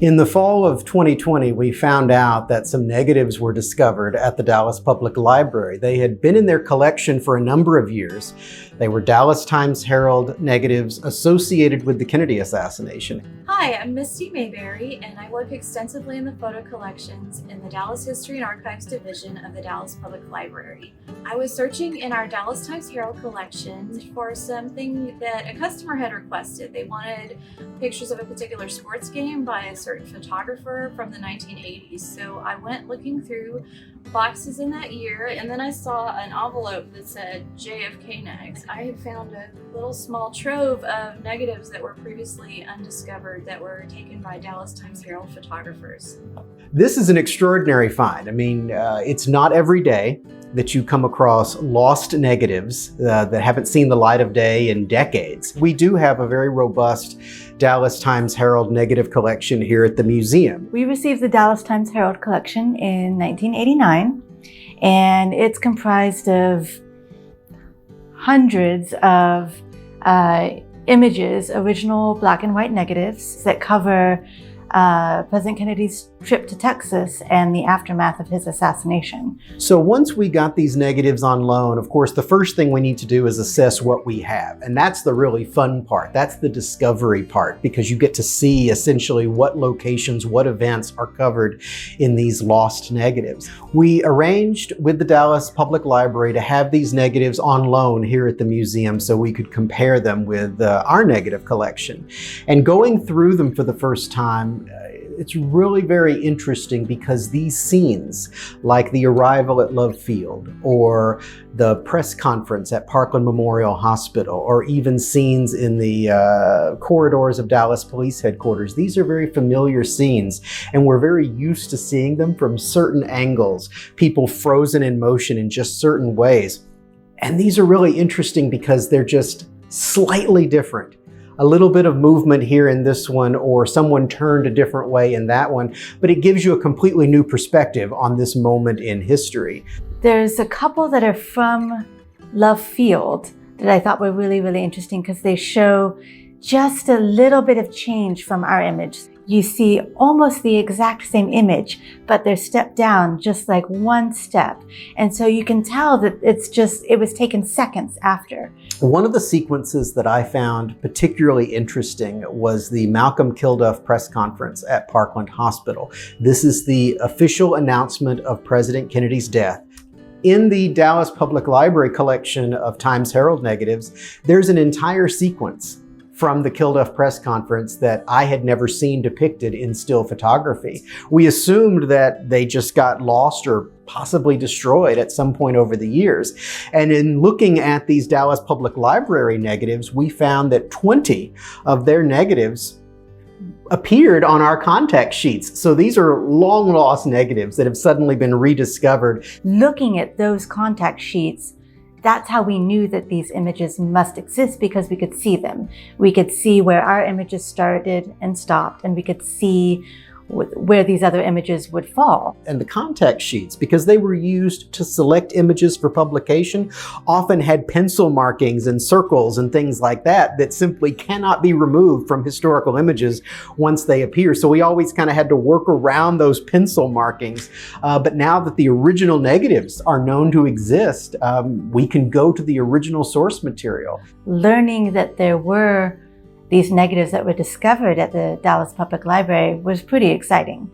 In the fall of 2020, we found out that some negatives were discovered at the Dallas Public Library. They had been in their collection for a number of years. They were Dallas Times Herald negatives associated with the Kennedy assassination. Hi, I'm Misty MABERRY, and I work extensively in the photo collections in the Dallas History and Archives Division of the Dallas Public Library. I was searching in our Dallas Times Herald Collection for something that a customer had requested. They wanted pictures of a particular sports game by a certain photographer from the 1980s. So I went looking through boxes in that year, and then I saw an envelope that said JFK Negs. I had found a little small trove of negatives that were previously undiscovered that were taken by Dallas Times Herald photographers. This is an extraordinary find. I mean, it's not every day that you come across lost negatives that haven't seen the light of day in decades. We do have a very robust Dallas Times Herald negative collection here at the museum. We received the Dallas Times Herald Collection in 1989, and it's comprised of hundreds of images, original black and white negatives that cover President Kennedy's trip to Texas and the aftermath of his assassination. So once we got these negatives on loan, of course, the first thing we need to do is assess what we have. And that's the really fun part. That's the discovery part, because you get to see essentially what locations, what events are covered in these lost negatives. We arranged with the Dallas Public Library to have these negatives on loan here at the museum so we could compare them with our negative collection. And going through them for the first time, it's really very interesting because these scenes, like the arrival at Love Field or the press conference at Parkland Memorial Hospital, or even scenes in the corridors of Dallas Police Headquarters, these are very familiar scenes, and we're very used to seeing them from certain angles, people frozen in motion in just certain ways. And these are really interesting because they're just slightly different. A little bit of movement here in this one, or someone turned a different way in that one, but it gives you a completely new perspective on this moment in history. There's a couple that are from Love Field that I thought were really, really interesting because they show just a little bit of change from our image. You see almost the exact same image, but they're stepped down just like one step. And so you can tell that it was taken seconds after. One of the sequences that I found particularly interesting was the Malcolm Kilduff press conference at Parkland Hospital. This is the official announcement of President Kennedy's death. In the Dallas Public Library collection of Times Herald negatives, there's an entire sequence from the Kilduff press conference that I had never seen depicted in still photography. We assumed that they just got lost or possibly destroyed at some point over the years. And in looking at these Dallas Public Library negatives, we found that 20 of their negatives appeared on our contact sheets. So these are long lost negatives that have suddenly been rediscovered. Looking at those contact sheets, that's how we knew that these images must exist, because we could see them. We could see where our images started and stopped, and we could see where these other images would fall. And the contact sheets, because they were used to select images for publication, often had pencil markings and circles and things like that that simply cannot be removed from historical images once they appear. So we always kind of had to work around those pencil markings. But now that the original negatives are known to exist, we can go to the original source material. Learning that there were these negatives that were discovered at the Dallas Public Library was pretty exciting.